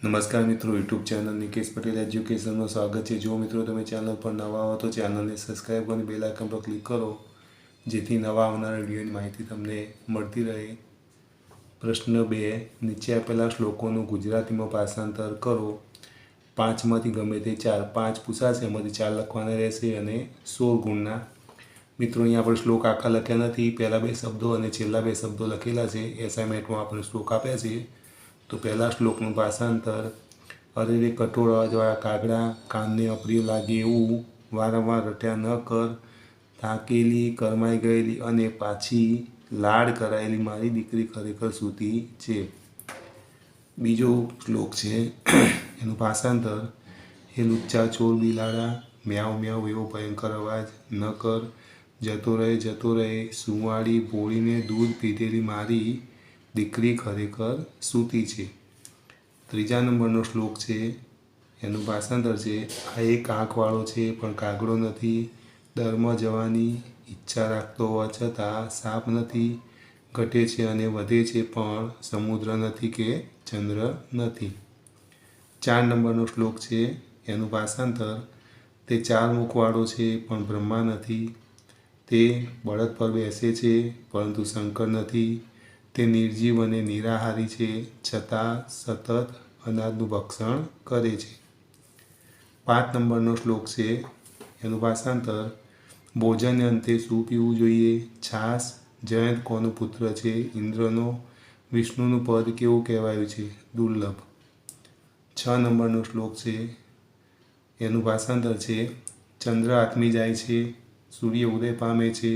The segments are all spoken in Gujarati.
નમસ્કાર મિત્રો, યુટ્યુબ ચેનલ નિકેશ પટેલ એજ્યુકેશનમાં સ્વાગત છે। જો મિત્રો તમે ચેનલ પર નવા હો તો ચેનલને સબસ્ક્રાઈબ અને બેલ આઇકન પર ક્લિક કરો, જેથી નવા આવનારા વિડીયોની માહિતી તમને મળતી રહે। પ્રશ્ન 2, નીચે આપેલા શ્લોકોનું ગુજરાતીમાં ભાષાંતર કરો। 5માંથી ગમે તે 4, 5 પૂછાશે, એમાંથી 4 લખવાના રહેશે અને 16 ગુણના। મિત્રો, અહીંયા આપણે શ્લોક આખા લખ્યા નથી, પહેલા 2 શબ્દો અને છેલ્લા 2 શબ્દો લખેલા છે। એસાઇનમેન્ટમાં આપણે શ્લોક આપ્યા છે। તો પહેલા શ્લોકનું ભાષાંતર: અરે રે કઠોળ અવાજવાળા કાગડા, કાનને અપ્રિય લાગે એવું વારંવાર રટ્યા ન કર। થાકેલી, કરમાઈ ગયેલી અને પાછી લાડ કરાયેલી મારી દીકરી ખરેખર સૂતી છે। બીજો શ્લોક છે એનું ભાષાંતર: હે લુચ્ચા ચોર બિલાડા, મ્યાઉ મ્યાઉ એવો ભયંકર અવાજ ન કર। જતો રહે, સુંવાળી ભોળીને દૂધ પીધેલી મારી દીકરી ખરેખર સૂતી છે। ત્રીજા નંબરનો શ્લોક છે, એનું ભાષાંતર છે: આ એક આંખવાળો છે પણ કાગડો નથી, દરમાં જવાની ઈચ્છા રાખતો હોવા છતાં સાપ નથી, ઘટે છે અને વધે છે પણ સમુદ્ર નથી કે ચંદ્ર નથી। 4 નંબરનો શ્લોક છે, એનું ભાષાંતર: તે 4 મુખવાળો છે પણ બ્રહ્મા નથી, તે બળદ પર બેસે છે પરંતુ શંકર નથી, તે નિર્જીવ અને નિરાહારી છે છતાં સતત અનાજનું ભક્ષણ કરે છે। 5 નંબરનો શ્લોક છે, એનું ભાષાંતર: ભોજનને અંતે શું પીવું જોઈએ? છાશ। જયંત કોનો પુત્ર છે? ઇન્દ્રનો। વિષ્ણુનું પદ કેવું કહેવાયું છે? દુર્લભ। 6 નંબરનો શ્લોક છે, એનું ભાષાંતર છે: ચંદ્ર આથમી જાય છે, સૂર્ય ઉદય પામે છે,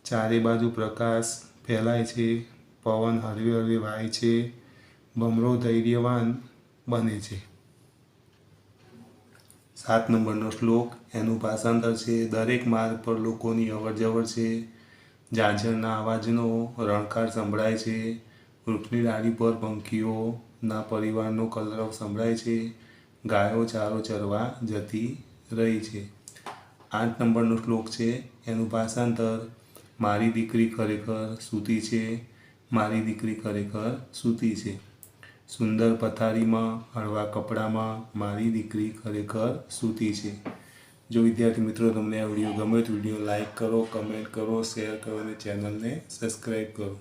ચારે બાજુ પ્રકાશ ફેલાય છે, પવન હળવે હળવે વાય છે, ભમરો ધૈર્યવાન બને છે। 7 નંબરનો શ્લોક, એનું ભાષાંતર છે: દરેક માર્ગ પર લોકોની અવરજવર છે, ઝાંઝરના અવાજનો રણકાર સંભળાય છે, વૃક્ષની ડાળી પર પંખીઓના પરિવારનો કલરવ સંભળાય છે, ગાયો ચારો ચરવા જતી રહી છે। 8 નંબરનો શ્લોક છે, એનું ભાષાંતર: મારી દીકરી ખરેખર સૂતી છે, મારી દીકરી ખરેખર સૂતી છે। સુંદર પથારીમાં, હળવા કપડામાં મારી દીકરી ખરેખર સૂતી છે। જો વિદ્યાર્થી મિત્રો તમને આ વિડીયો ગમે તો વિડીયો લાઇક કરો, કમેન્ટ કરો, શેર કરો અને ચેનલને સબસ્ક્રાઈબ કરો।